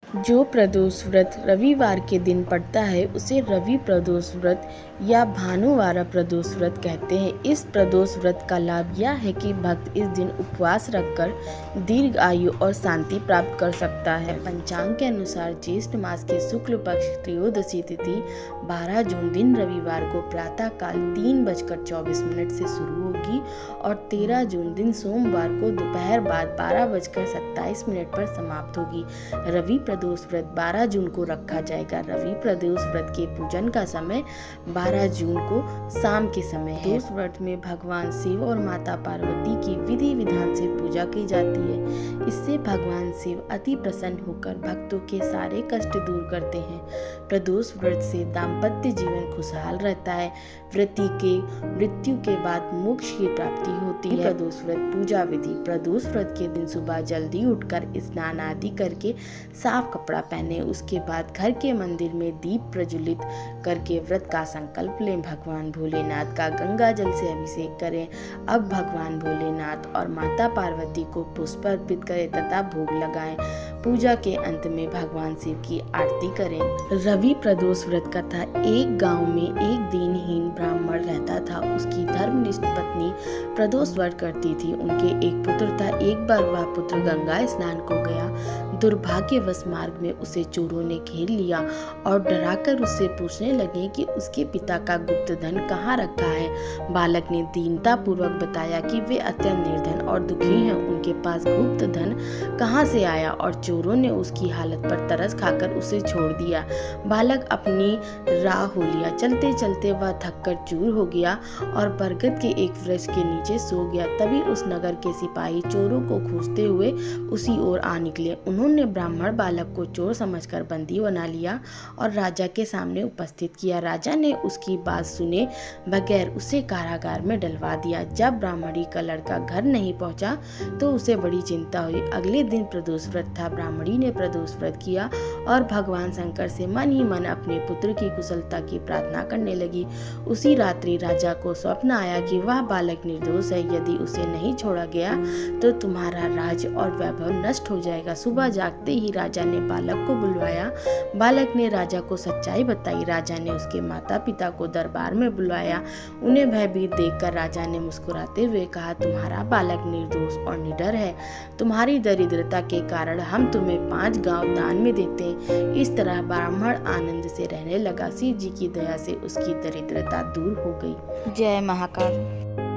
जो प्रदोष व्रत रविवार के दिन पड़ता है उसे रवि प्रदोष व्रत या भानुवारा प्रदोष व्रत कहते हैं। इस प्रदोष व्रत का लाभ यह है कि भक्त इस दिन उपवास रखकर दीर्घ आयु और शांति प्राप्त कर सकता है। पंचांग के अनुसार ज्येष्ठ मास के शुक्ल पक्ष त्रयोदशी तिथि 12 जून दिन रविवार को प्रातः काल 3:24 से शुरू होगी और 13 जून दिन सोमवार को दोपहर बाद 12:27 पर समाप्त होगी। रवि प्रदोष व्रत 12 जून को रखा जाएगा। रवि प्रदोष व्रत के पूजन का समय 12 जून को शाम के समय है। इस व्रत में भगवान शिव और माता पार्वती की विधि विधान से पूजा की जाती है। इससे भगवान शिव अति प्रसन्न होकर भक्तों के सारे कष्ट दूर करते हैं। प्रदोष व्रत से दाम्पत्य जीवन खुशहाल रहता है। व्रती के मृत्यु के बाद मोक्ष की प्राप्ति होती है। प्रदोष व्रत पूजा विधि। प्रदोष व्रत के दिन सुबह जल्दी उठकर स्नान आदि करके साफ कपड़ा पहने। उसके बाद घर के मंदिर में दीप प्रज्वलित करके व्रत का संकल्प लें। भगवान भोलेनाथ का गंगा जल से अभिषेक करें। अब भगवान भोलेनाथ और माता पार्वती को पुष्प अर्पित करें तथा भोग लगाएं। पूजा के अंत में भगवान शिव की आरती करें। रवि प्रदोष व्रत कथा। एक गांव में एक दीनहीन ब्राह्मण रहता था। उसकी धर्मनिष्ठ पत्नी प्रदोष व्रत करती थी। उनके एक पुत्र था। एक बार वह पुत्र गंगा स्नान को गया। दुर्भाग्यवश मार्ग में उसे चोरों ने घेर लिया और डराकर उससे पूछने लगे कि उसके पिता का गुप्त धन कहाँ रखा है। बालक ने दीनता पूर्वक बताया कि वे अत्यंत निर्धन और दुखी हैं। उनके पास गुप्त धन कहाँ से आया और चोरों ने उसकी हालत पर तरस खाकर उसे छोड़ दिया। बालक अपनी राह हो लिया। चलते चलते वह थककर चूर हो गया और बरगद के एक वृक्ष के नीचे सो गया। तभी उस नगर के सिपाही चोरों को खोजते हुए उसी ओर आ निकले। उन्होंने ब्राह्मण बालक को चोर समझकर बंदी बना लिया और राजा के सामने उपस्थित किया। राजा ने उसकी बात सुने बगैर उसे कारागार में डलवा दिया। जब ब्राह्मणी का लड़का घर नहीं पहुंचा तो उसे बड़ी चिंता हुई। अगले दिन प्रदोष व्रत था। ब्राह्मणी ने प्रदोष व्रत किया और भगवान शंकर से मन ही मन अपने पुत्र की कुशलता की प्रार्थना करने लगी। उसी रात्रि राजा को स्वप्न आया कि वह बालक निर्दोष है। यदि उसे नहीं छोड़ा गया तो तुम्हारा राज और वैभव नष्ट हो जाएगा। सुबह जागते ही राजा ने बालक को बुलवाया। बालक ने राजा को सच्चाई बताई। राजा ने उसके माता पिता को दरबार में बुलाया। उन्हें भयभीत देखकर राजा ने मुस्कुराते हुए कहा, तुम्हारा बालक निर्दोष और निडर है। तुम्हारी दरिद्रता के कारण हम तुम्हें 5 गांव दान में देते हैं। इस तरह ब्राह्मण आनंद से रहने लगा। शिव जी की दया से उसकी दरिद्रता दूर हो गई। जय महाकाल।